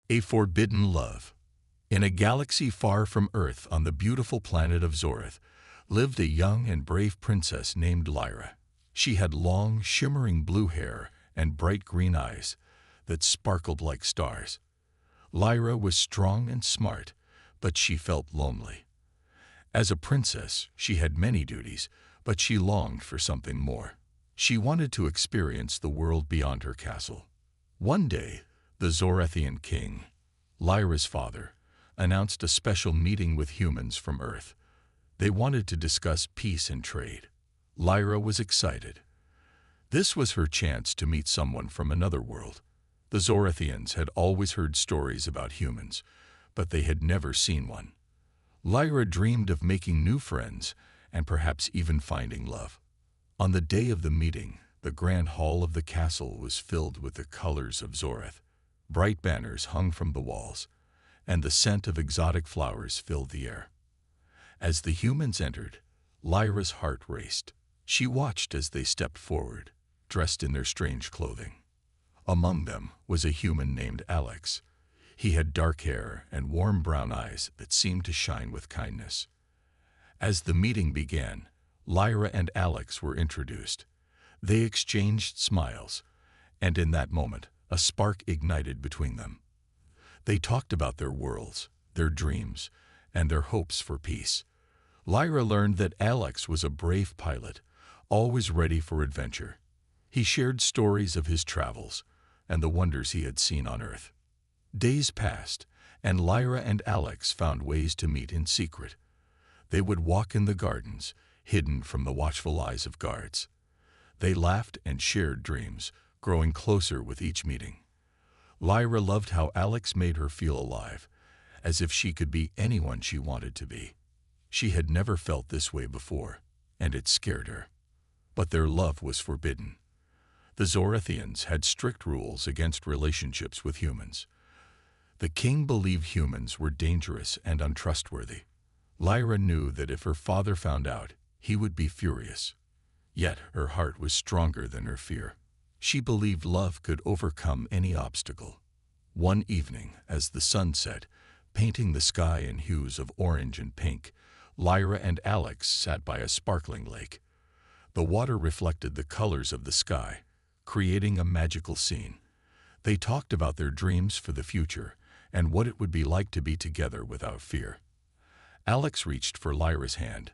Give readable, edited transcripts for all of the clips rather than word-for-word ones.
A Forbidden Love. In a galaxy far from Earth on the beautiful planet of Zorith, lived a young and brave princess named Lyra. She had long, shimmering blue hair and bright green eyes that sparkled like stars. Lyra was strong and smart, but she felt lonely. As a princess, she had many duties, but she longed for something more. She wanted to experience the world beyond her castle. One day, the Zorithian king, Lyra's father, announced a special meeting with humans from Earth. They wanted to discuss peace and trade. Lyra was excited. This was her chance to meet someone from another world. The Zorithians had always heard stories about humans, but they had never seen one. Lyra dreamed of making new friends and perhaps even finding love. On the day of the meeting, the grand hall of the castle was filled with the colors of Zorith. Bright banners hung from the walls, and the scent of exotic flowers filled the air. As the humans entered, Lyra's heart raced. She watched as they stepped forward, dressed in their strange clothing. Among them was a human named Alex. He had dark hair and warm brown eyes that seemed to shine with kindness. As the meeting began, Lyra and Alex were introduced. They exchanged smiles, and in that moment, a spark ignited between them. They talked about their worlds, their dreams, and their hopes for peace. Lyra learned that Alex was a brave pilot, always ready for adventure. He shared stories of his travels and the wonders he had seen on Earth. Days passed, and Lyra and Alex found ways to meet in secret. They would walk in the gardens, hidden from the watchful eyes of guards. They laughed and shared dreams, growing closer with each meeting. Lyra loved how Alex made her feel alive, as if she could be anyone she wanted to be. She had never felt this way before, and it scared her. But their love was forbidden. The Zorithians had strict rules against relationships with humans. The king believed humans were dangerous and untrustworthy. Lyra knew that if her father found out, he would be furious. Yet her heart was stronger than her fear. She believed love could overcome any obstacle. One evening, as the sun set, painting the sky in hues of orange and pink, Lyra and Alex sat by a sparkling lake. The water reflected the colors of the sky, creating a magical scene. They talked about their dreams for the future and what it would be like to be together without fear. Alex reached for Lyra's hand,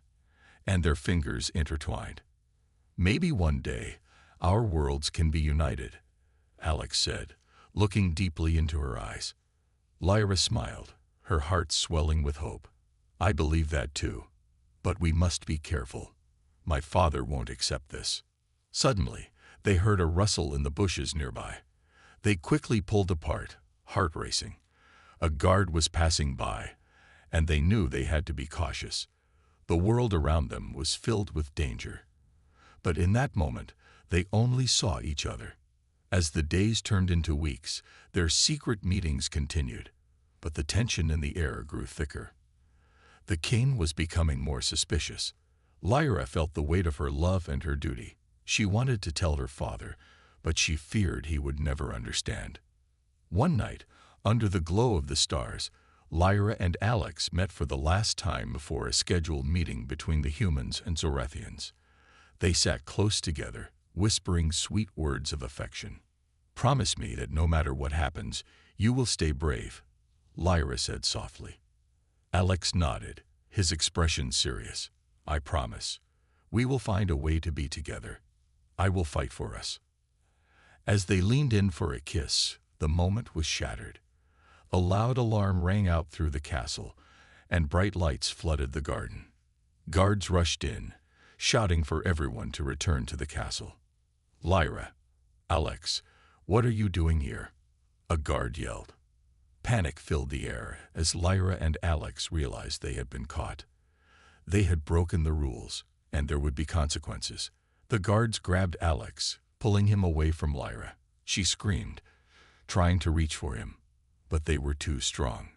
and their fingers intertwined. "Maybe one day, our worlds can be united," Alex said, looking deeply into her eyes. Lyra smiled, her heart swelling with hope. "I believe that too. But we must be careful. My father won't accept this." Suddenly, they heard a rustle in the bushes nearby. They quickly pulled apart, heart racing. A guard was passing by, and they knew they had to be cautious. The world around them was filled with danger. But in that moment, they only saw each other. As the days turned into weeks, their secret meetings continued, but the tension in the air grew thicker. The king was becoming more suspicious. Lyra felt the weight of her love and her duty. She wanted to tell her father, but she feared he would never understand. One night, under the glow of the stars, Lyra and Alex met for the last time before a scheduled meeting between the humans and Zorithians. They sat close together, whispering sweet words of affection. "Promise me that no matter what happens, you will stay brave," Lyra said softly. Alex nodded, his expression serious. "I promise. We will find a way to be together. I will fight for us." As they leaned in for a kiss, the moment was shattered. A loud alarm rang out through the castle, and bright lights flooded the garden. Guards rushed in, shouting for everyone to return to the castle. "Lyra, Alex, what are you doing here?" a guard yelled. Panic filled the air as Lyra and Alex realized they had been caught. They had broken the rules, and there would be consequences. The guards grabbed Alex, pulling him away from Lyra. She screamed, trying to reach for him, but they were too strong.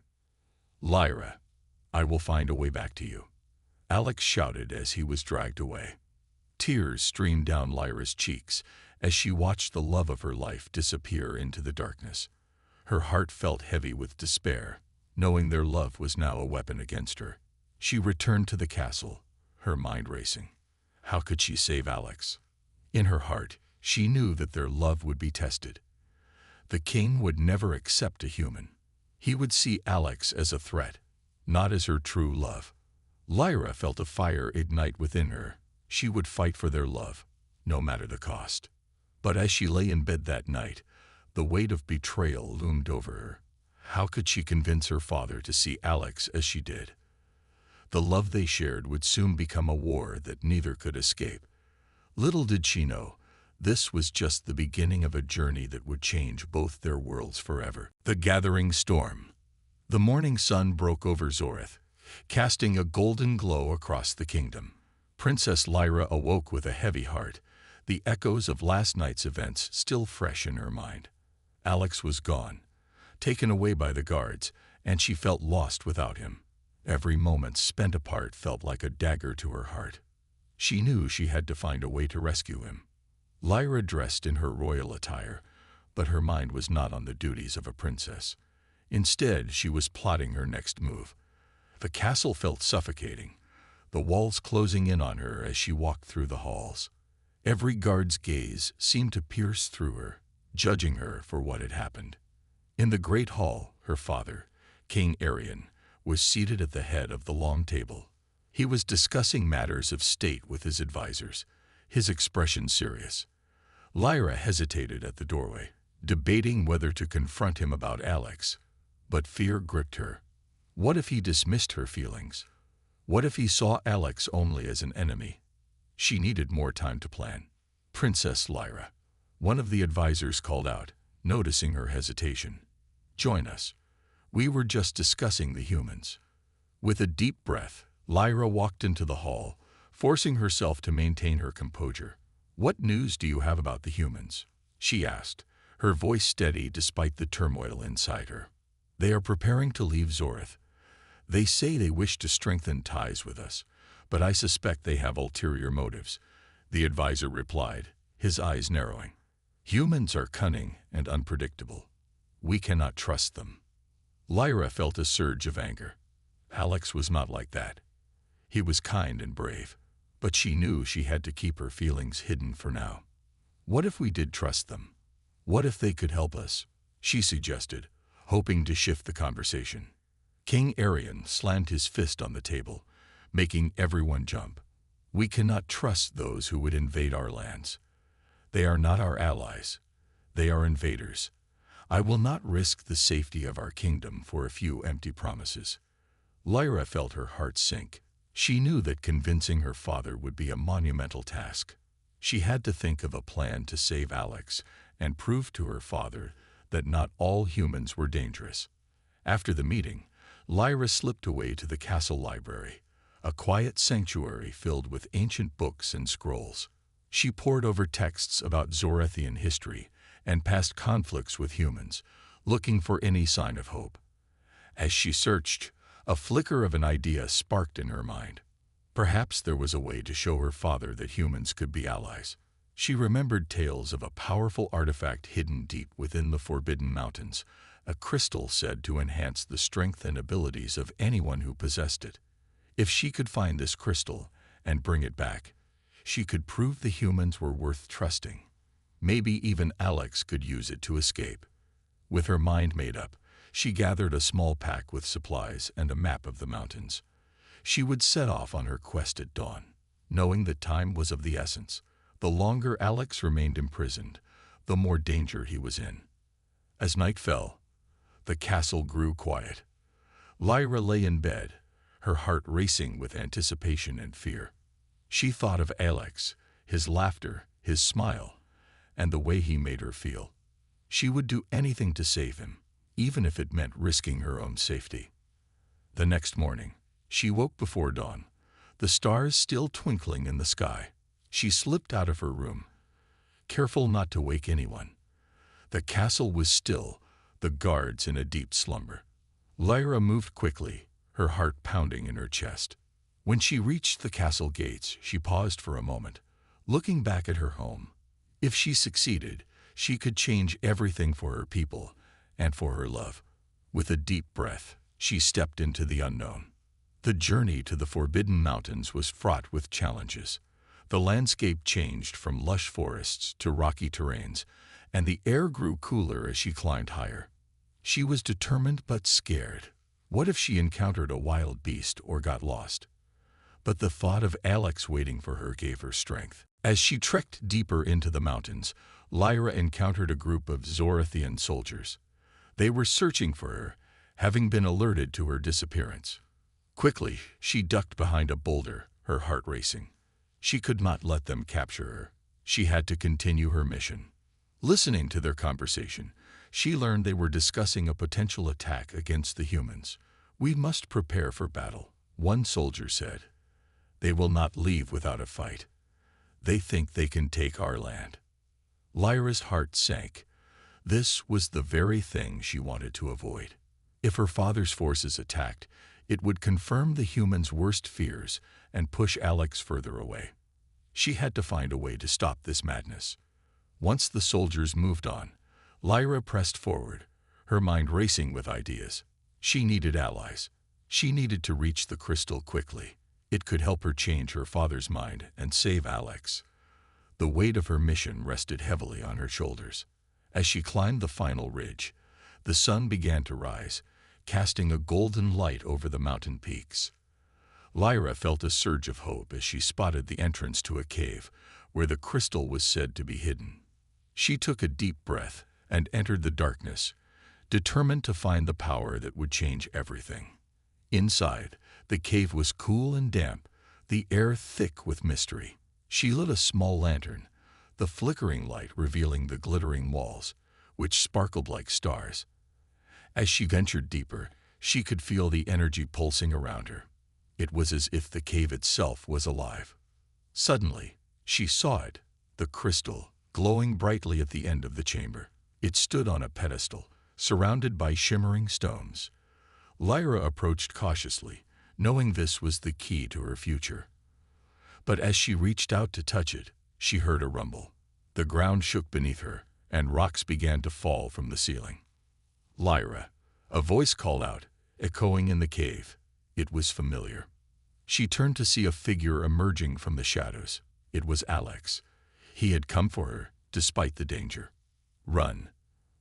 "Lyra, I will find a way back to you," Alex shouted as he was dragged away. Tears streamed down Lyra's cheeks as she watched the love of her life disappear into the darkness. Her heart felt heavy with despair, knowing their love was now a weapon against her. She returned to the castle, her mind racing. How could she save Alex? In her heart, she knew that their love would be tested. The king would never accept a human. He would see Alex as a threat, not as her true love. Lyra felt a fire ignite within her. She would fight for their love, no matter the cost. But as she lay in bed that night, the weight of betrayal loomed over her. How could she convince her father to see Alex as she did? The love they shared would soon become a war that neither could escape. Little did she know, this was just the beginning of a journey that would change both their worlds forever. The gathering storm. The morning sun broke over Zorith, casting a golden glow across the kingdom. Princess Lyra awoke with a heavy heart, the echoes of last night's events still fresh in her mind. Alex was gone, taken away by the guards, and she felt lost without him. Every moment spent apart felt like a dagger to her heart. She knew she had to find a way to rescue him. Lyra dressed in her royal attire, but her mind was not on the duties of a princess. Instead, she was plotting her next move. The castle felt suffocating, the walls closing in on her as she walked through the halls. Every guard's gaze seemed to pierce through her, judging her for what had happened. In the great hall, her father, King Arian, was seated at the head of the long table. He was discussing matters of state with his advisors, his expression serious. Lyra hesitated at the doorway, debating whether to confront him about Alex, but fear gripped her. What if he dismissed her feelings? What if he saw Alex only as an enemy? She needed more time to plan. Princess Lyra, one of the advisors called out, noticing her hesitation. Join us. We were just discussing the humans. With a deep breath, Lyra walked into the hall, forcing herself to maintain her composure. What news do you have about the humans? She asked, her voice steady despite the turmoil inside her. They are preparing to leave Zorith. They say they wish to strengthen ties with us, but I suspect they have ulterior motives, the advisor replied, his eyes narrowing. Humans are cunning and unpredictable. We cannot trust them. Lyra felt a surge of anger. Alex was not like that. He was kind and brave, but she knew she had to keep her feelings hidden for now. What if we did trust them? What if they could help us? She suggested, hoping to shift the conversation. King Arian slammed his fist on the table, making everyone jump. We cannot trust those who would invade our lands. They are not our allies. They are invaders. I will not risk the safety of our kingdom for a few empty promises. Lyra felt her heart sink. She knew that convincing her father would be a monumental task. She had to think of a plan to save Alex and prove to her father that not all humans were dangerous. After the meeting, Lyra slipped away to the castle library, a quiet sanctuary filled with ancient books and scrolls. She pored over texts about Zorithian history and past conflicts with humans, looking for any sign of hope. As she searched, a flicker of an idea sparked in her mind. Perhaps there was a way to show her father that humans could be allies. She remembered tales of a powerful artifact hidden deep within the Forbidden Mountains, a crystal said to enhance the strength and abilities of anyone who possessed it. If she could find this crystal and bring it back, she could prove the humans were worth trusting. Maybe even Alex could use it to escape. With her mind made up, she gathered a small pack with supplies and a map of the mountains. She would set off on her quest at dawn, knowing that time was of the essence. The longer Alex remained imprisoned, the more danger he was in. As night fell, the castle grew quiet. Lyra lay in bed, her heart racing with anticipation and fear. She thought of Alex, his laughter, his smile, and the way he made her feel. She would do anything to save him, even if it meant risking her own safety. The next morning, she woke before dawn, the stars still twinkling in the sky. She slipped out of her room, careful not to wake anyone. The castle was still, the guards in a deep slumber. Lyra moved quickly, her heart pounding in her chest. When she reached the castle gates, she paused for a moment, looking back at her home. If she succeeded, she could change everything for her people and for her love. With a deep breath, she stepped into the unknown. The journey to the Forbidden Mountains was fraught with challenges. The landscape changed from lush forests to rocky terrains, and the air grew cooler as she climbed higher. She was determined but scared. What if she encountered a wild beast or got lost? But the thought of Alex waiting for her gave her strength. As she trekked deeper into the mountains, Lyra encountered a group of Zorathian soldiers. They were searching for her, having been alerted to her disappearance. Quickly, she ducked behind a boulder, her heart racing. She could not let them capture her. She had to continue her mission. Listening to their conversation, she learned they were discussing a potential attack against the humans. "We must prepare for battle," one soldier said. "They will not leave without a fight. They think they can take our land." Lyra's heart sank. This was the very thing she wanted to avoid. If her father's forces attacked, it would confirm the humans' worst fears and push Alex further away. She had to find a way to stop this madness. Once the soldiers moved on, Lyra pressed forward, her mind racing with ideas. She needed allies. She needed to reach the crystal quickly. It could help her change her father's mind and save Alex. The weight of her mission rested heavily on her shoulders. As she climbed the final ridge, the sun began to rise, casting a golden light over the mountain peaks. Lyra felt a surge of hope as she spotted the entrance to a cave where the crystal was said to be hidden. She took a deep breath and entered the darkness, determined to find the power that would change everything. Inside, the cave was cool and damp, the air thick with mystery. She lit a small lantern, the flickering light revealing the glittering walls, which sparkled like stars. As she ventured deeper, she could feel the energy pulsing around her. It was as if the cave itself was alive. Suddenly, she saw it, the crystal, glowing brightly at the end of the chamber. It stood on a pedestal, surrounded by shimmering stones. Lyra approached cautiously, knowing this was the key to her future. But as she reached out to touch it, she heard a rumble. The ground shook beneath her, and rocks began to fall from the ceiling. "Lyra," a voice called out, echoing in the cave. It was familiar. She turned to see a figure emerging from the shadows. It was Alex. He had come for her, despite the danger. "Run.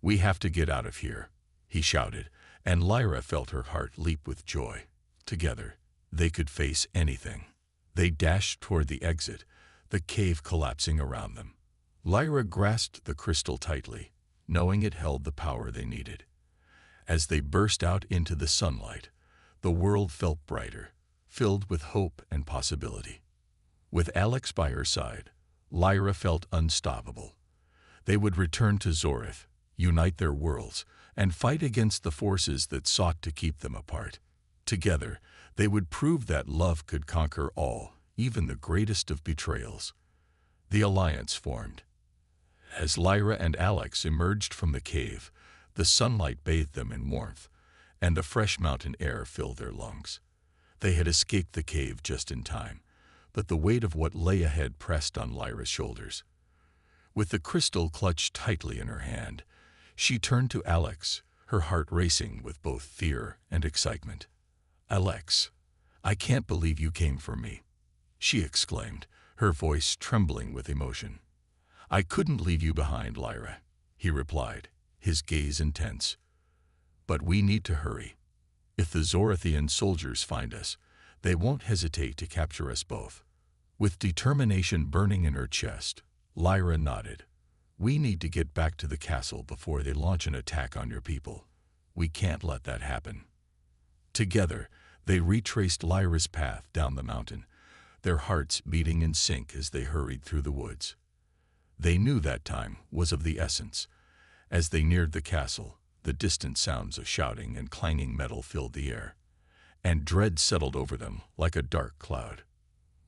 We have to get out of here," he shouted, and Lyra felt her heart leap with joy. Together, they could face anything. They dashed toward the exit, the cave collapsing around them. Lyra grasped the crystal tightly, knowing it held the power they needed. As they burst out into the sunlight, the world felt brighter, filled with hope and possibility. With Alex by her side, Lyra felt unstoppable. They would return to Zorith, unite their worlds, and fight against the forces that sought to keep them apart. Together, they would prove that love could conquer all, even the greatest of betrayals. The alliance formed. As Lyra and Alex emerged from the cave, the sunlight bathed them in warmth, and the fresh mountain air filled their lungs. They had escaped the cave just in time, but the weight of what lay ahead pressed on Lyra's shoulders. With the crystal clutched tightly in her hand, she turned to Alex, her heart racing with both fear and excitement. "Alex, I can't believe you came for me," she exclaimed, her voice trembling with emotion. "I couldn't leave you behind, Lyra," he replied, his gaze intense. "But we need to hurry. If the Zorathian soldiers find us, they won't hesitate to capture us both." With determination burning in her chest, Lyra nodded. "We need to get back to the castle before they launch an attack on your people. We can't let that happen." Together, they retraced Lyra's path down the mountain, their hearts beating in sync as they hurried through the woods. They knew that time was of the essence. As they neared the castle, the distant sounds of shouting and clanging metal filled the air, and dread settled over them like a dark cloud.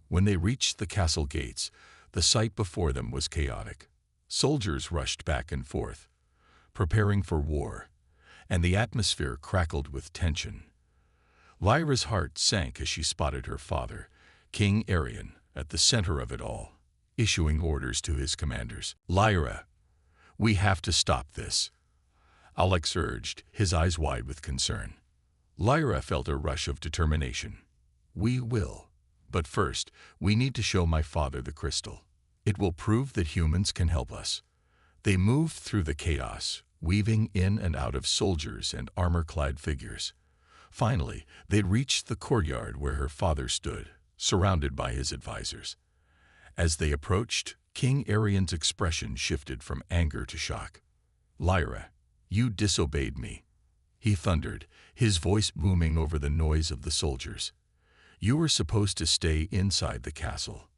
When they reached the castle gates, the sight before them was chaotic. Soldiers rushed back and forth, preparing for war, and the atmosphere crackled with tension. Lyra's heart sank as she spotted her father, King Arian, at the center of it all, issuing orders to his commanders. "Lyra, we have to stop this. Alex urged, his eyes wide with concern. Lyra felt a rush of determination. We will. But first, we need to show my father the crystal. It will prove that humans can help us. They moved through the chaos, weaving in and out of soldiers and armor-clad figures. Finally, they reached the courtyard where her father stood, surrounded by his advisors. As they approached, King Arian's expression shifted from anger to shock. Lyra, you disobeyed me, he thundered, his voice booming over the noise of the soldiers. You were supposed to stay inside the castle.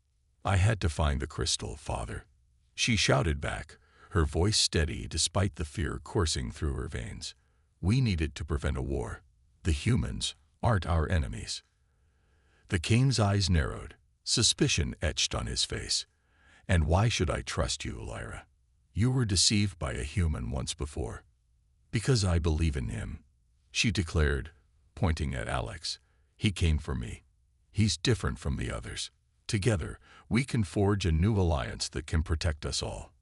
I had to find the crystal, father. She shouted back, her voice steady despite the fear coursing through her veins. We needed to prevent a war. The humans aren't our enemies. The king's eyes narrowed, suspicion etched on his face. And why should I trust you, Lyra? You were deceived by a human once before. Because I believe in him, she declared, pointing at Alex. He came for me. He's different from the others. Together, we can forge a new alliance that can protect us all.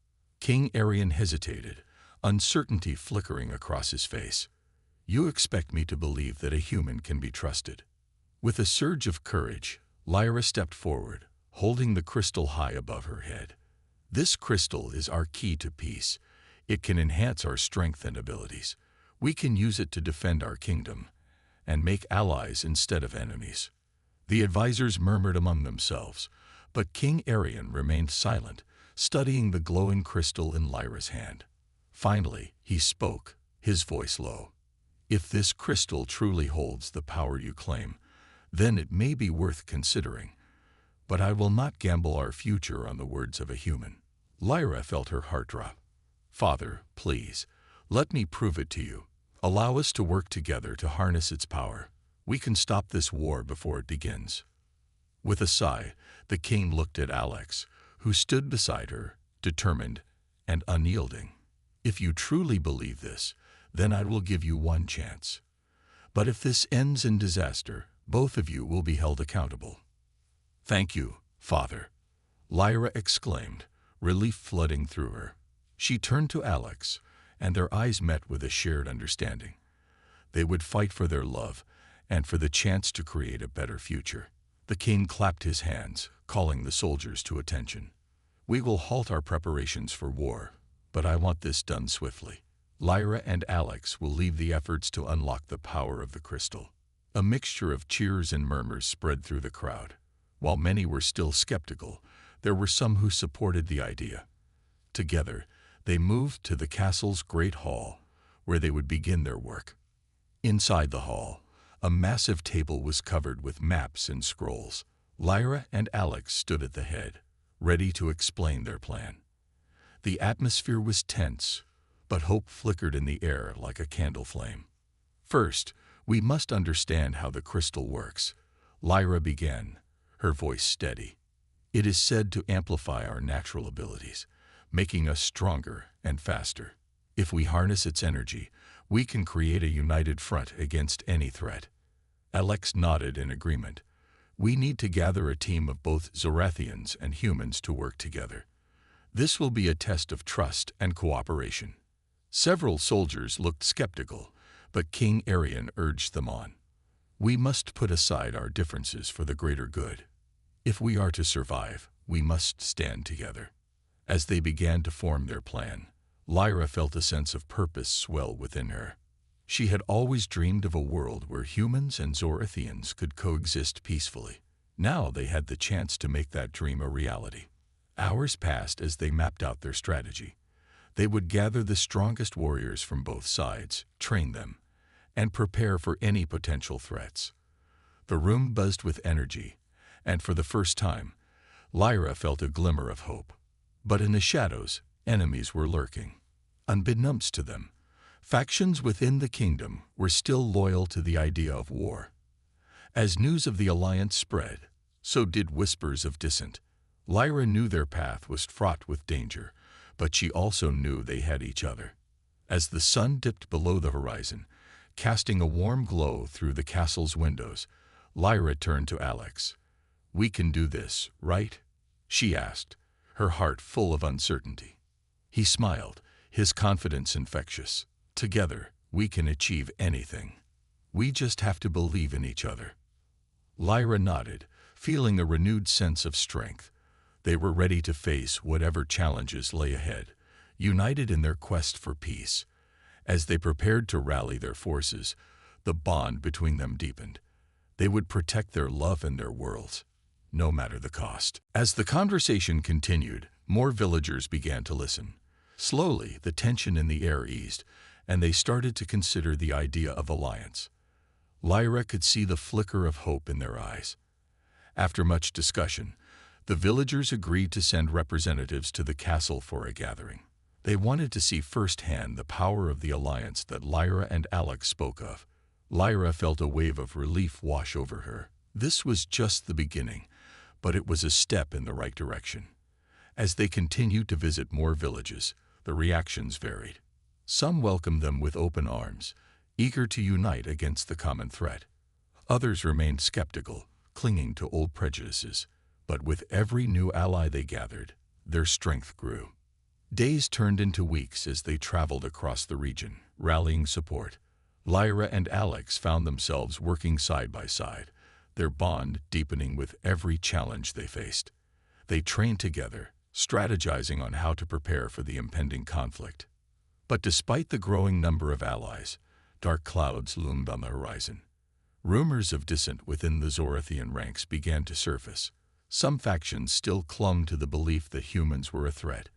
King Arian hesitated, uncertainty flickering across his face. You expect me to believe that a human can be trusted? With a surge of courage, Lyra stepped forward, holding the crystal high above her head. This crystal is our key to peace. It can enhance our strength and abilities. We can use it to defend our kingdom and make allies instead of enemies. The advisors murmured among themselves, but King Arian remained silent, studying the glowing crystal in Lyra's hand. Finally, he spoke, his voice low. If this crystal truly holds the power you claim, then it may be worth considering. But I will not gamble our future on the words of a human. Lyra felt her heart drop. Father, please, let me prove it to you. Allow us to work together to harness its power. We can stop this war before it begins. With a sigh, the king looked at Alex, who stood beside her, determined and unyielding. If you truly believe this, then I will give you one chance. But if this ends in disaster, both of you will be held accountable. Thank you, Father, Lyra exclaimed, relief flooding through her. She turned to Alex, and their eyes met with a shared understanding. They would fight for their love and for the chance to create a better future. The king clapped his hands, calling the soldiers to attention. We will halt our preparations for war, but I want this done swiftly. Lyra and Alex will lead the efforts to unlock the power of the crystal. A mixture of cheers and murmurs spread through the crowd. While many were still skeptical, there were some who supported the idea. Together, they moved to the castle's great hall, where they would begin their work. Inside the hall, a massive table was covered with maps and scrolls. Lyra and Alex stood at the head, ready to explain their plan. The atmosphere was tense, but hope flickered in the air like a candle flame. First, we must understand how the crystal works. Lyra began, her voice steady. It is said to amplify our natural abilities, making us stronger and faster. If we harness its energy, we can create a united front against any threat. Alex nodded in agreement. We need to gather a team of both Zorathians and humans to work together. This will be a test of trust and cooperation. Several soldiers looked skeptical, but King Arian urged them on. We must put aside our differences for the greater good. If we are to survive, we must stand together. As they began to form their plan, Lyra felt a sense of purpose swell within her. She had always dreamed of a world where humans and Zorathians could coexist peacefully. Now they had the chance to make that dream a reality. Hours passed as they mapped out their strategy. They would gather the strongest warriors from both sides, train them, and prepare for any potential threats. The room buzzed with energy, and for the first time, Lyra felt a glimmer of hope. But in the shadows, enemies were lurking. Unbeknownst to them, factions within the kingdom were still loyal to the idea of war. As news of the alliance spread, so did whispers of dissent. Lyra knew their path was fraught with danger, but she also knew they had each other. As the sun dipped below the horizon, casting a warm glow through the castle's windows, Lyra turned to Alex. "We can do this, right?" she asked, her heart full of uncertainty. He smiled, his confidence infectious. Together, we can achieve anything. We just have to believe in each other. Lyra nodded, feeling a renewed sense of strength. They were ready to face whatever challenges lay ahead, united in their quest for peace. As they prepared to rally their forces, the bond between them deepened. They would protect their love and their worlds, no matter the cost. As the conversation continued, more villagers began to listen. Slowly, the tension in the air eased, and they started to consider the idea of alliance. Lyra could see the flicker of hope in their eyes. After much discussion, the villagers agreed to send representatives to the castle for a gathering. They wanted to see firsthand the power of the alliance that Lyra and Alex spoke of. Lyra felt a wave of relief wash over her. This was just the beginning, but it was a step in the right direction. As they continued to visit more villages, the reactions varied. Some welcomed them with open arms, eager to unite against the common threat. Others remained skeptical, clinging to old prejudices. But with every new ally they gathered, their strength grew. Days turned into weeks as they traveled across the region, rallying support. Lyra and Alex found themselves working side by side, their bond deepening with every challenge they faced. They trained together, strategizing on how to prepare for the impending conflict. But despite the growing number of allies, dark clouds loomed on the horizon. Rumors of dissent within the Zorathian ranks began to surface. Some factions still clung to the belief that humans were a threat,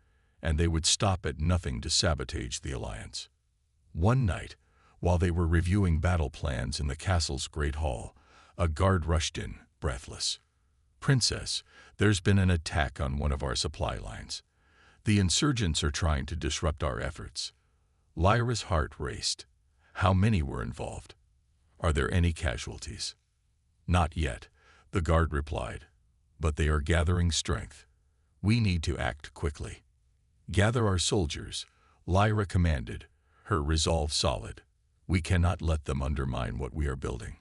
and they would stop at nothing to sabotage the alliance. One night, while they were reviewing battle plans in the castle's great hall, a guard rushed in, breathless. "Princess, there's been an attack on one of our supply lines. The insurgents are trying to disrupt our efforts." Lyra's heart raced. How many were involved? "Are there any casualties?" "Not yet," the guard replied, "but they are gathering strength. We need to act quickly." "Gather our soldiers," Lyra commanded, her resolve solid. "We cannot let them undermine what we are building."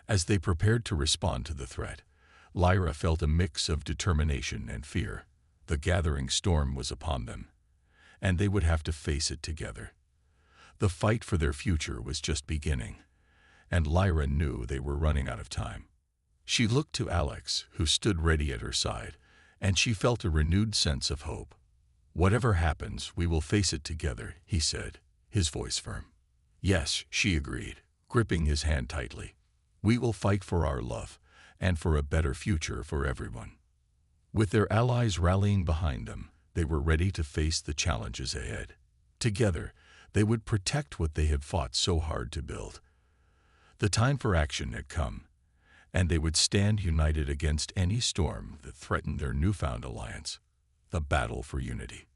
As they prepared to respond to the threat, Lyra felt a mix of determination and fear. The gathering storm was upon them, and they would have to face it together. The fight for their future was just beginning, and Lyra knew they were running out of time. She looked to Alex, who stood ready at her side, and she felt a renewed sense of hope. "Whatever happens, we will face it together," he said, his voice firm. "Yes," she agreed, gripping his hand tightly. "We will fight for our love, and for a better future for everyone." With their allies rallying behind them, they were ready to face the challenges ahead. Together, they would protect what they had fought so hard to build. The time for action had come, and they would stand united against any storm that threatened their newfound alliance. The battle for unity.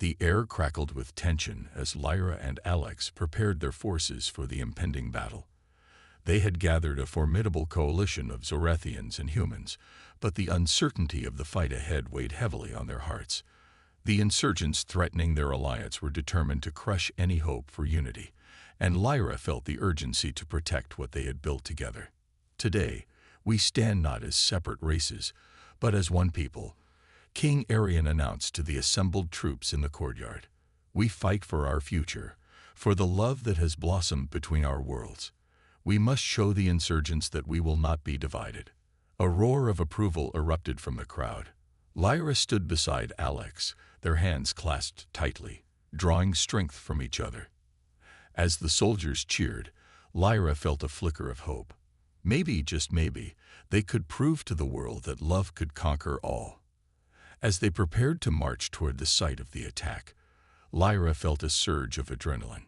The air crackled with tension as Lyra and Alex prepared their forces for the impending battle. They had gathered a formidable coalition of Zorathians and humans, but the uncertainty of the fight ahead weighed heavily on their hearts. The insurgents threatening their alliance were determined to crush any hope for unity, and Lyra felt the urgency to protect what they had built together. "Today, we stand not as separate races, but as one people," King Arian announced to the assembled troops in the courtyard. "We fight for our future, for the love that has blossomed between our worlds. We must show the insurgents that we will not be divided." A roar of approval erupted from the crowd. Lyra stood beside Alex, their hands clasped tightly, drawing strength from each other. As the soldiers cheered, Lyra felt a flicker of hope. Maybe, just maybe, they could prove to the world that love could conquer all. As they prepared to march toward the site of the attack, Lyra felt a surge of adrenaline.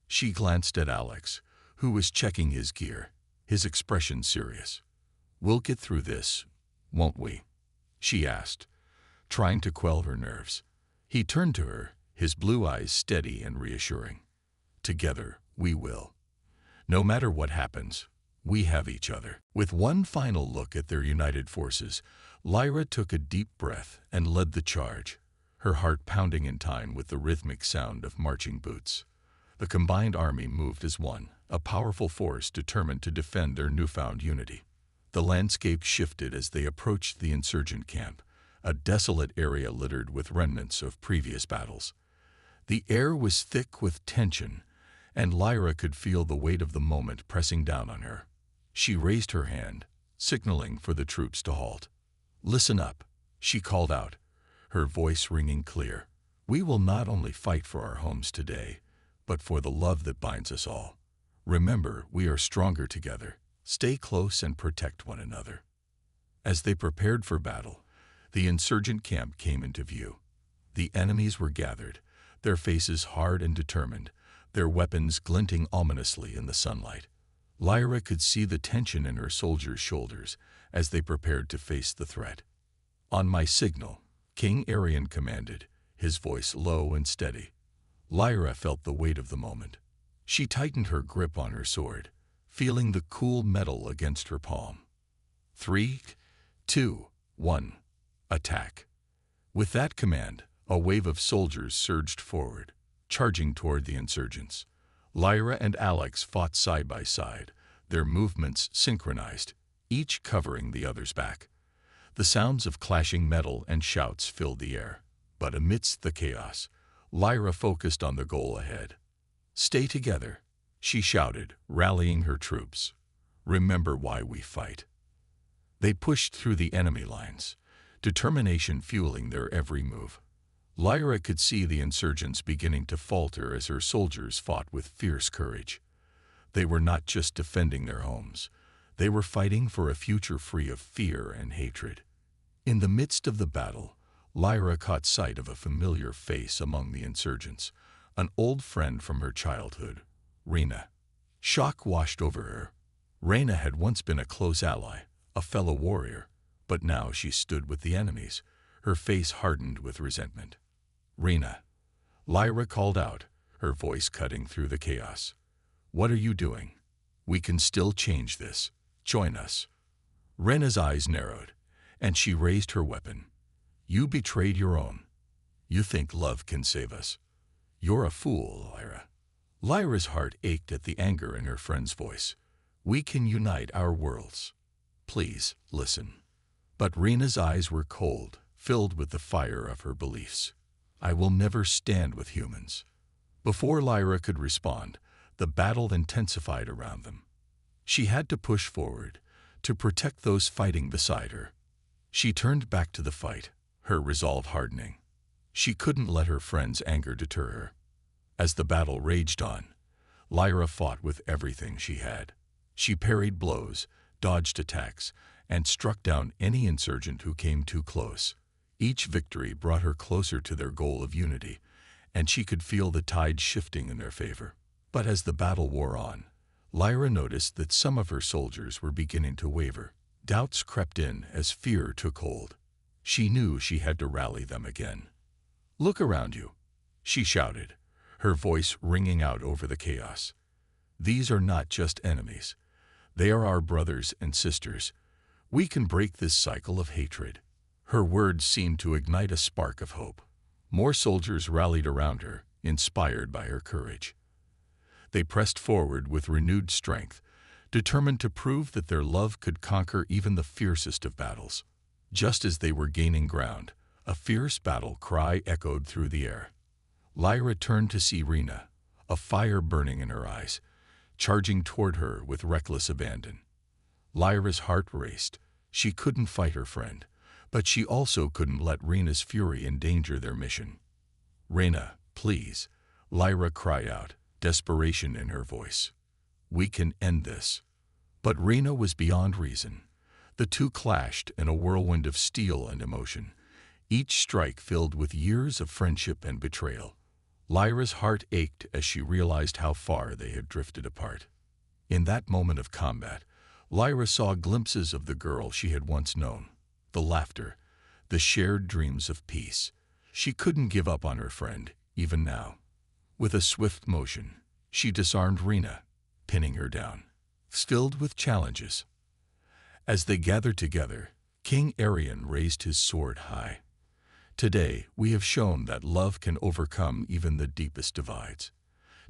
She glanced at Alex, who was checking his gear, his expression serious. "We'll get through this, won't we?" she asked, trying to quell her nerves. He turned to her, his blue eyes steady and reassuring. "Together, we will. No matter what happens, we have each other." With one final look at their united forces, Lyra took a deep breath and led the charge, her heart pounding in time with the rhythmic sound of marching boots. The combined army moved as one, a powerful force determined to defend their newfound unity. The landscape shifted as they approached the insurgent camp, a desolate area littered with remnants of previous battles. The air was thick with tension, and Lyra could feel the weight of the moment pressing down on her. She raised her hand, signaling for the troops to halt. "Listen up," she called out, her voice ringing clear. "We will not only fight for our homes today, but for the love that binds us all. Remember, we are stronger together. Stay close and protect one another." As they prepared for battle, the insurgent camp came into view. The enemies were gathered, their faces hard and determined, their weapons glinting ominously in the sunlight. Lyra could see the tension in her soldiers' shoulders as they prepared to face the threat. "On my signal," King Arian commanded, his voice low and steady. Lyra felt the weight of the moment. She tightened her grip on her sword, feeling the cool metal against her palm. 3, 2, 1, attack. With that command, a wave of soldiers surged forward, charging toward the insurgents. Lyra and Alex fought side by side, their movements synchronized, each covering the other's back. The sounds of clashing metal and shouts filled the air, but amidst the chaos, Lyra focused on the goal ahead. "Stay together," she shouted, rallying her troops. "Remember why we fight." They pushed through the enemy lines, determination fueling their every move. Lyra could see the insurgents beginning to falter as her soldiers fought with fierce courage. They were not just defending their homes, they were fighting for a future free of fear and hatred. In the midst of the battle, Lyra caught sight of a familiar face among the insurgents, an old friend from her childhood, Rena. Shock washed over her. Rena had once been a close ally, a fellow warrior, but now she stood with the enemies, her face hardened with resentment. "Rena," Lyra called out, her voice cutting through the chaos. "What are you doing? We can still change this. Join us." Rena's eyes narrowed, and she raised her weapon. "You betrayed your own. You think love can save us. You're a fool, Lyra." Lyra's heart ached at the anger in her friend's voice. "We can unite our worlds. Please, listen." But Rena's eyes were cold, filled with the fire of her beliefs. "I will never stand with humans." Before Lyra could respond, the battle intensified around them. She had to push forward, to protect those fighting beside her. She turned back to the fight, her resolve hardening. She couldn't let her friend's anger deter her. As the battle raged on, Lyra fought with everything she had. She parried blows, dodged attacks, and struck down any insurgent who came too close. Each victory brought her closer to their goal of unity, and she could feel the tide shifting in their favor. But as the battle wore on, Lyra noticed that some of her soldiers were beginning to waver. Doubts crept in as fear took hold. She knew she had to rally them again. "Look around you," she shouted, her voice ringing out over the chaos. "These are not just enemies. They are our brothers and sisters. We can break this cycle of hatred." Her words seemed to ignite a spark of hope. More soldiers rallied around her, inspired by her courage. They pressed forward with renewed strength, determined to prove that their love could conquer even the fiercest of battles. Just as they were gaining ground, a fierce battle cry echoed through the air. Lyra turned to see Rena, a fire burning in her eyes, charging toward her with reckless abandon. Lyra's heart raced. She couldn't fight her friend, but she also couldn't let Rena's fury endanger their mission. "Rena, please," Lyra cried out, desperation in her voice. "We can end this." But Rena was beyond reason. The two clashed in a whirlwind of steel and emotion, each strike filled with years of friendship and betrayal. Lyra's heart ached as she realized how far they had drifted apart. In that moment of combat, Lyra saw glimpses of the girl she had once known, the laughter, the shared dreams of peace. She couldn't give up on her friend, even now. With a swift motion, she disarmed Rena, pinning her down, filled with challenges. As they gathered together, King Arian raised his sword high. "Today, we have shown that love can overcome even the deepest divides.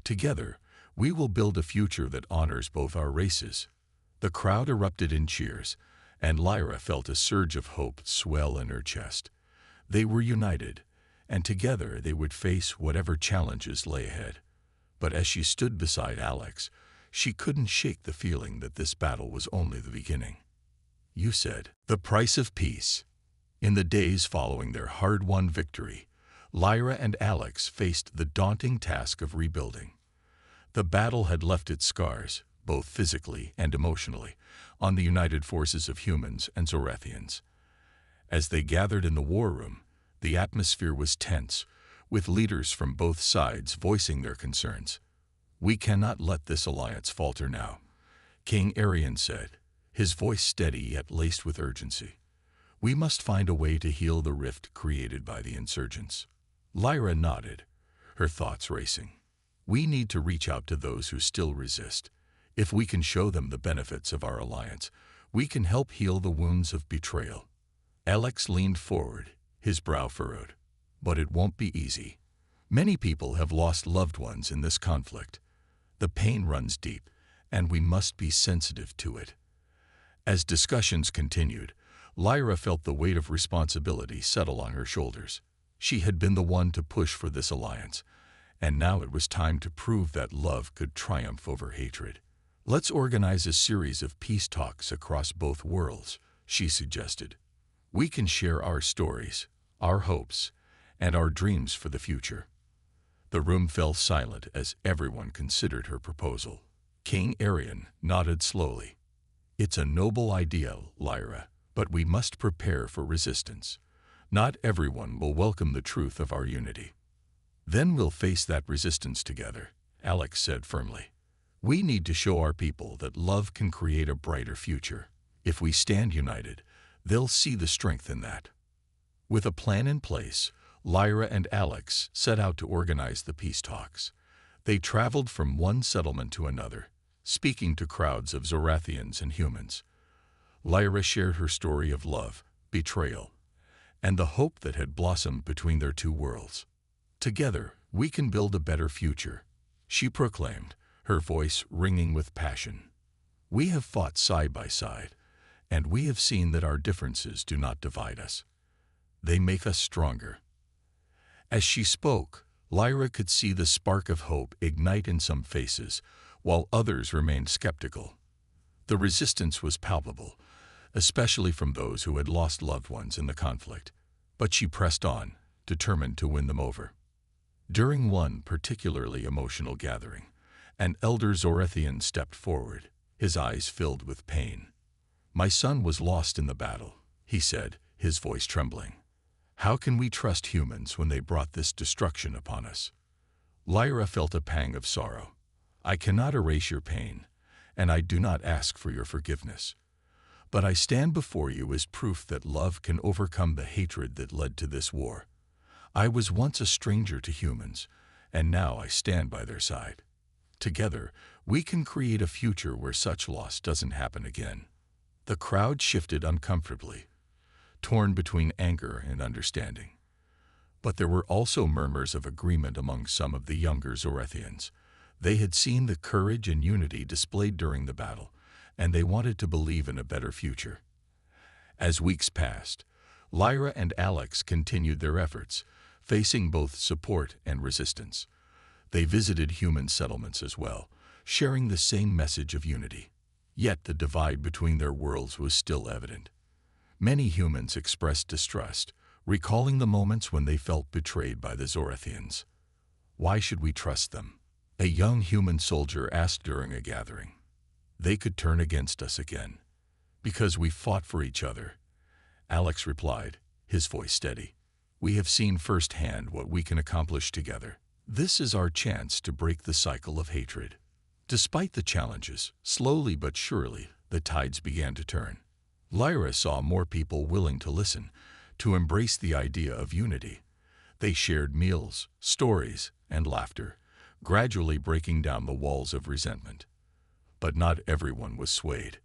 Together, we will build a future that honors both our races." The crowd erupted in cheers, and Lyra felt a surge of hope swell in her chest. They were united, and together they would face whatever challenges lay ahead. But as she stood beside Alex, she couldn't shake the feeling that this battle was only the beginning. "You said, the price of peace." In the days following their hard-won victory, Lyra and Alex faced the daunting task of rebuilding. The battle had left its scars, both physically and emotionally, on the united forces of humans and Zorathians. As they gathered in the war room, the atmosphere was tense, with leaders from both sides voicing their concerns. "We cannot let this alliance falter now," King Arian said, his voice steady yet laced with urgency. "We must find a way to heal the rift created by the insurgents." Lyra nodded, her thoughts racing. "We need to reach out to those who still resist. If we can show them the benefits of our alliance, we can help heal the wounds of betrayal." Alex leaned forward, his brow furrowed. "But it won't be easy. Many people have lost loved ones in this conflict. The pain runs deep, and we must be sensitive to it." As discussions continued, Lyra felt the weight of responsibility settle on her shoulders. She had been the one to push for this alliance, and now it was time to prove that love could triumph over hatred. "Let's organize a series of peace talks across both worlds," she suggested. "We can share our stories, our hopes, and our dreams for the future." The room fell silent as everyone considered her proposal. King Arian nodded slowly. "It's a noble idea, Lyra, but we must prepare for resistance. Not everyone will welcome the truth of our unity." "Then we'll face that resistance together," Alex said firmly. "We need to show our people that love can create a brighter future. If we stand united, they'll see the strength in that." With a plan in place, Lyra and Alex set out to organize the peace talks. They traveled from one settlement to another, speaking to crowds of Zorathians and humans. Lyra shared her story of love, betrayal, and the hope that had blossomed between their two worlds. "Together, we can build a better future," she proclaimed, her voice ringing with passion. "We have fought side by side, and we have seen that our differences do not divide us. They make us stronger." As she spoke, Lyra could see the spark of hope ignite in some faces, while others remained skeptical. The resistance was palpable, especially from those who had lost loved ones in the conflict, but she pressed on, determined to win them over. During one particularly emotional gathering, an elder Zorathian stepped forward, his eyes filled with pain. "My son was lost in the battle," he said, his voice trembling. "How can we trust humans when they brought this destruction upon us?" Lyra felt a pang of sorrow. "I cannot erase your pain, and I do not ask for your forgiveness. But I stand before you as proof that love can overcome the hatred that led to this war. I was once a stranger to humans, and now I stand by their side. Together, we can create a future where such loss doesn't happen again." The crowd shifted uncomfortably, torn between anger and understanding. But there were also murmurs of agreement among some of the younger Zorathians. They had seen the courage and unity displayed during the battle, and they wanted to believe in a better future. As weeks passed, Lyra and Alex continued their efforts, facing both support and resistance. They visited human settlements as well, sharing the same message of unity. Yet the divide between their worlds was still evident. Many humans expressed distrust, recalling the moments when they felt betrayed by the Zorathians. "Why should we trust them?" a young human soldier asked during a gathering. "They could turn against us again." "Because we fought for each other," Alex replied, his voice steady. "We have seen firsthand what we can accomplish together. This is our chance to break the cycle of hatred." Despite the challenges, slowly but surely, the tides began to turn. Lyra saw more people willing to listen, to embrace the idea of unity. They shared meals, stories, and laughter, gradually breaking down the walls of resentment. But not everyone was swayed.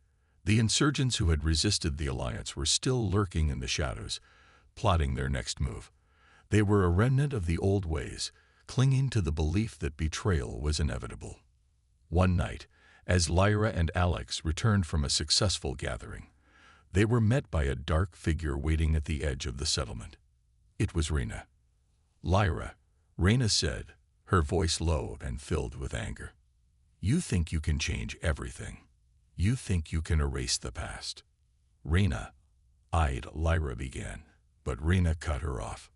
The insurgents who had resisted the alliance were still lurking in the shadows, plotting their next move. They were a remnant of the old ways, clinging to the belief that betrayal was inevitable. One night, as Lyra and Alex returned from a successful gathering, they were met by a dark figure waiting at the edge of the settlement. It was Rena. "Lyra," Rena said, her voice low and filled with anger. You think you can change everything. You think you can erase the past. Rena, Lyra began, but Rena cut her off.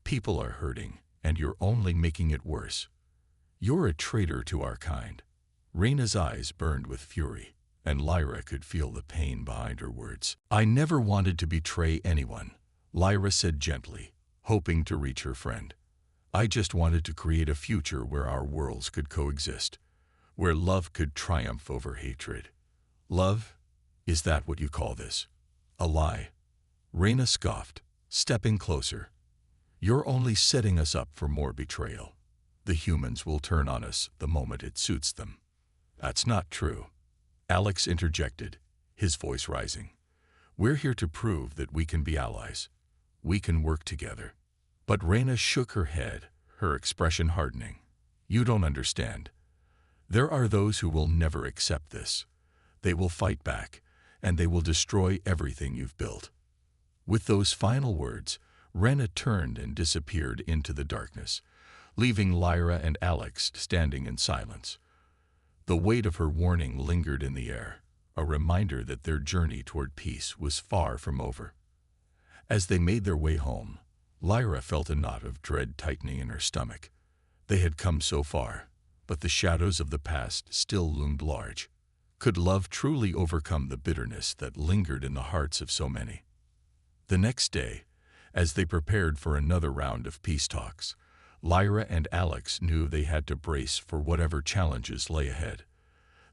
People are hurting, and you're only making it worse. You're a traitor to our kind. Rena's eyes burned with fury, and Lyra could feel the pain behind her words. I never wanted to betray anyone, Lyra said gently, hoping to reach her friend. I just wanted to create a future where our worlds could coexist, where love could triumph over hatred. Love? Is that what you call this? A lie? Rena scoffed, stepping closer. You're only setting us up for more betrayal. The humans will turn on us the moment it suits them. That's not true. Alex interjected, his voice rising. We're here to prove that we can be allies. We can work together. But Rena shook her head, her expression hardening. You don't understand. There are those who will never accept this. They will fight back, and they will destroy everything you've built. With those final words, Rena turned and disappeared into the darkness, leaving Lyra and Alex standing in silence. The weight of her warning lingered in the air, a reminder that their journey toward peace was far from over. As they made their way home, Lyra felt a knot of dread tightening in her stomach. They had come so far, but the shadows of the past still loomed large. Could love truly overcome the bitterness that lingered in the hearts of so many? The next day, as they prepared for another round of peace talks, Lyra and Alex knew they had to brace for whatever challenges lay ahead.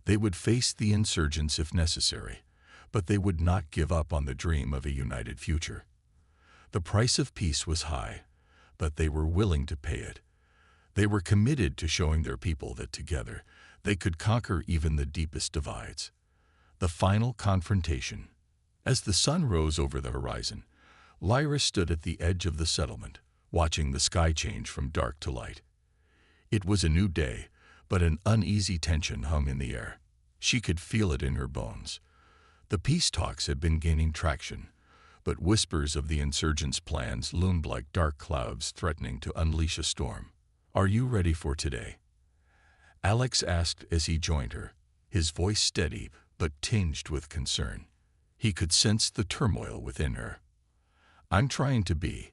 They would face the insurgents if necessary, but they would not give up on the dream of a united future. The price of peace was high, but they were willing to pay it. They were committed to showing their people that together they could conquer even the deepest divides. The final confrontation. As the sun rose over the horizon, Lyra stood at the edge of the settlement, watching the sky change from dark to light. It was a new day, but an uneasy tension hung in the air. She could feel it in her bones. The peace talks had been gaining traction, but whispers of the insurgents' plans loomed like dark clouds threatening to unleash a storm. Are you ready for today? Alex asked as he joined her, his voice steady but tinged with concern. He could sense the turmoil within her. I'm trying to be,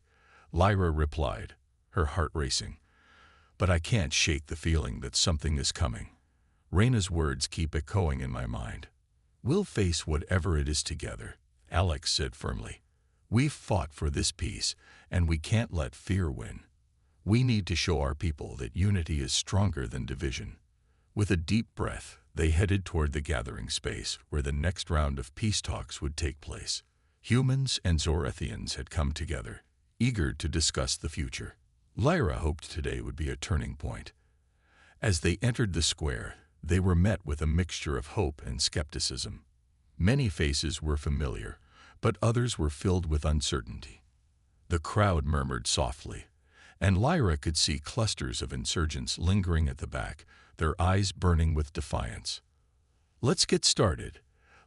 Lyra replied, her heart racing. But I can't shake the feeling that something is coming. Rena's words keep echoing in my mind. We'll face whatever it is together, Alex said firmly. We've fought for this peace, and we can't let fear win. We need to show our people that unity is stronger than division. With a deep breath, they headed toward the gathering space where the next round of peace talks would take place. Humans and Zorathians had come together, eager to discuss the future. Lyra hoped today would be a turning point. As they entered the square, they were met with a mixture of hope and skepticism. Many faces were familiar, but others were filled with uncertainty. The crowd murmured softly, and Lyra could see clusters of insurgents lingering at the back, their eyes burning with defiance. Let's get started,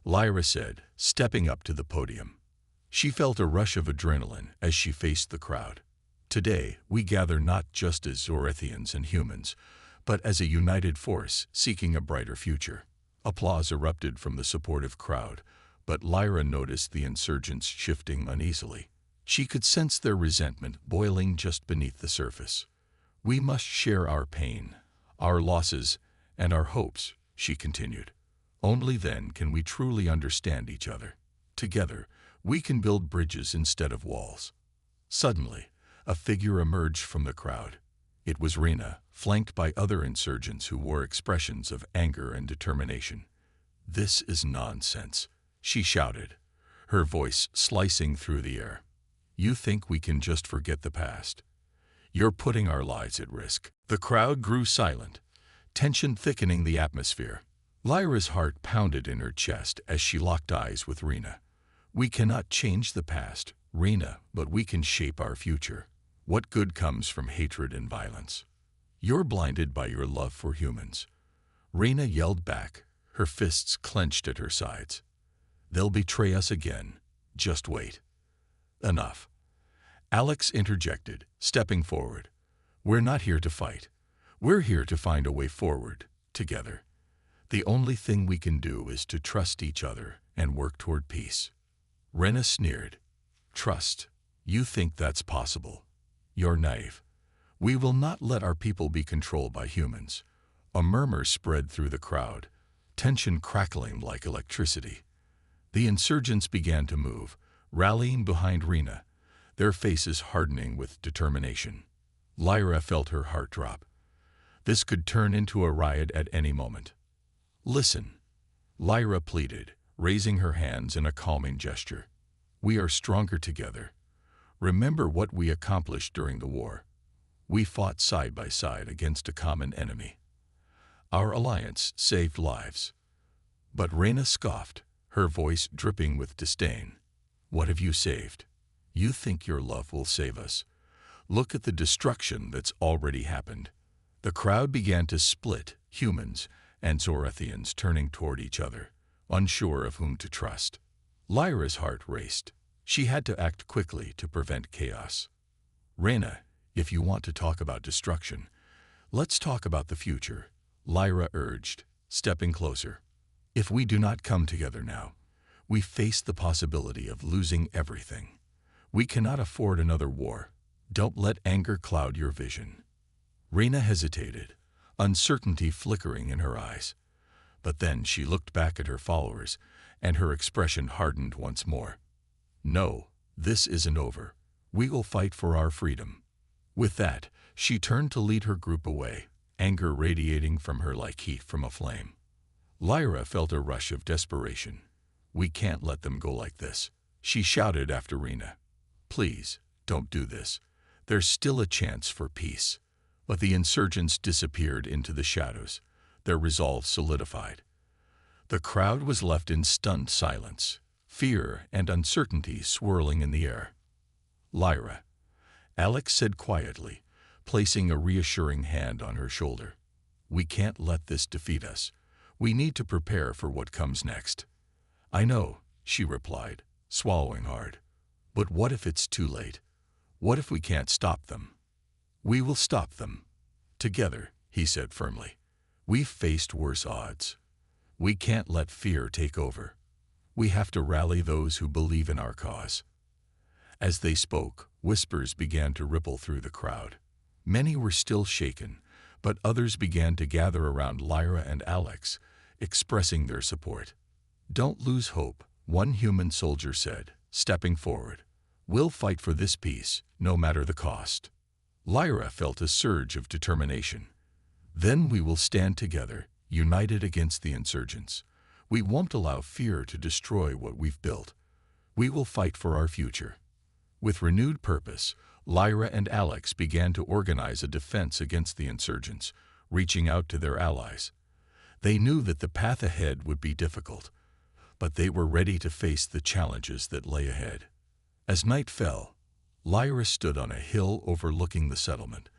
Lyra said, stepping up to the podium. She felt a rush of adrenaline as she faced the crowd. Today, we gather not just as Zorathians and humans, but as a united force seeking a brighter future. Applause erupted from the supportive crowd, but Lyra noticed the insurgents shifting uneasily. She could sense their resentment boiling just beneath the surface. We must share our pain, our losses, and our hopes, she continued. Only then can we truly understand each other. Together, we can build bridges instead of walls. Suddenly, a figure emerged from the crowd. It was Rena, flanked by other insurgents who wore expressions of anger and determination. This is nonsense, she shouted, her voice slicing through the air. You think we can just forget the past? You're putting our lives at risk. The crowd grew silent, tension thickening the atmosphere. Lyra's heart pounded in her chest as she locked eyes with Rena. We cannot change the past, Rena, but we can shape our future. What good comes from hatred and violence? You're blinded by your love for humans. Rena yelled back, her fists clenched at her sides. They'll betray us again. Just wait. Enough. Alex interjected, stepping forward. We're not here to fight. We're here to find a way forward, together. The only thing we can do is to trust each other and work toward peace." Rena sneered. "Trust? You think that's possible? You're naive. We will not let our people be controlled by humans." A murmur spread through the crowd, tension crackling like electricity. The insurgents began to move, rallying behind Rena, their faces hardening with determination. Lyra felt her heart drop. This could turn into a riot at any moment. "Listen," Lyra pleaded, raising her hands in a calming gesture. "We are stronger together. Remember what we accomplished during the war. We fought side by side against a common enemy. Our alliance saved lives." But Rena scoffed, her voice dripping with disdain. "What have you saved? You think your love will save us? Look at the destruction that's already happened." The crowd began to split, humans and Zorathians turning toward each other, unsure of whom to trust. Lyra's heart raced. She had to act quickly to prevent chaos. "Rena, if you want to talk about destruction, let's talk about the future," Lyra urged, stepping closer. "If we do not come together now, we face the possibility of losing everything. We cannot afford another war. Don't let anger cloud your vision." Rena hesitated, uncertainty flickering in her eyes. But then she looked back at her followers, and her expression hardened once more. "No, this isn't over. We will fight for our freedom." With that, she turned to lead her group away, anger radiating from her like heat from a flame. Lyra felt a rush of desperation. "We can't let them go like this," she shouted after Rena. "Please, don't do this. There's still a chance for peace." But the insurgents disappeared into the shadows, their resolve solidified. The crowd was left in stunned silence, fear and uncertainty swirling in the air. "Lyra," Alex said quietly, placing a reassuring hand on her shoulder. "We can't let this defeat us. We need to prepare for what comes next." "I know," she replied, swallowing hard. "But what if it's too late? What if we can't stop them?" "We will stop them. Together," he said firmly. "We've faced worse odds. We can't let fear take over. We have to rally those who believe in our cause." As they spoke, whispers began to ripple through the crowd. Many were still shaken, but others began to gather around Lyra and Alex, expressing their support. "Don't lose hope," one human soldier said, stepping forward. "We'll fight for this peace, no matter the cost." Lyra felt a surge of determination. "Then we will stand together, united against the insurgents. We won't allow fear to destroy what we've built. We will fight for our future." With renewed purpose, Lyra and Alex began to organize a defense against the insurgents, reaching out to their allies. They knew that the path ahead would be difficult, but they were ready to face the challenges that lay ahead. As night fell, Lyra stood on a hill overlooking the settlement,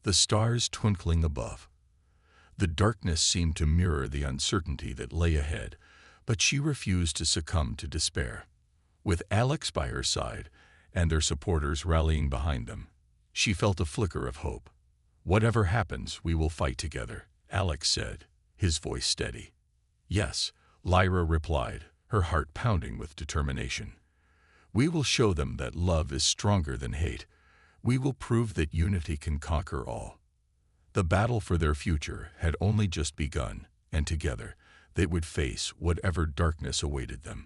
the stars twinkling above. The darkness seemed to mirror the uncertainty that lay ahead, but she refused to succumb to despair. With Alex by her side and their supporters rallying behind them, she felt a flicker of hope. "Whatever happens, we will fight together," Alex said, his voice steady. "Yes," Lyra replied, her heart pounding with determination. "We will show them that love is stronger than hate. We will prove that unity can conquer all." The battle for their future had only just begun, and together they would face whatever darkness awaited them.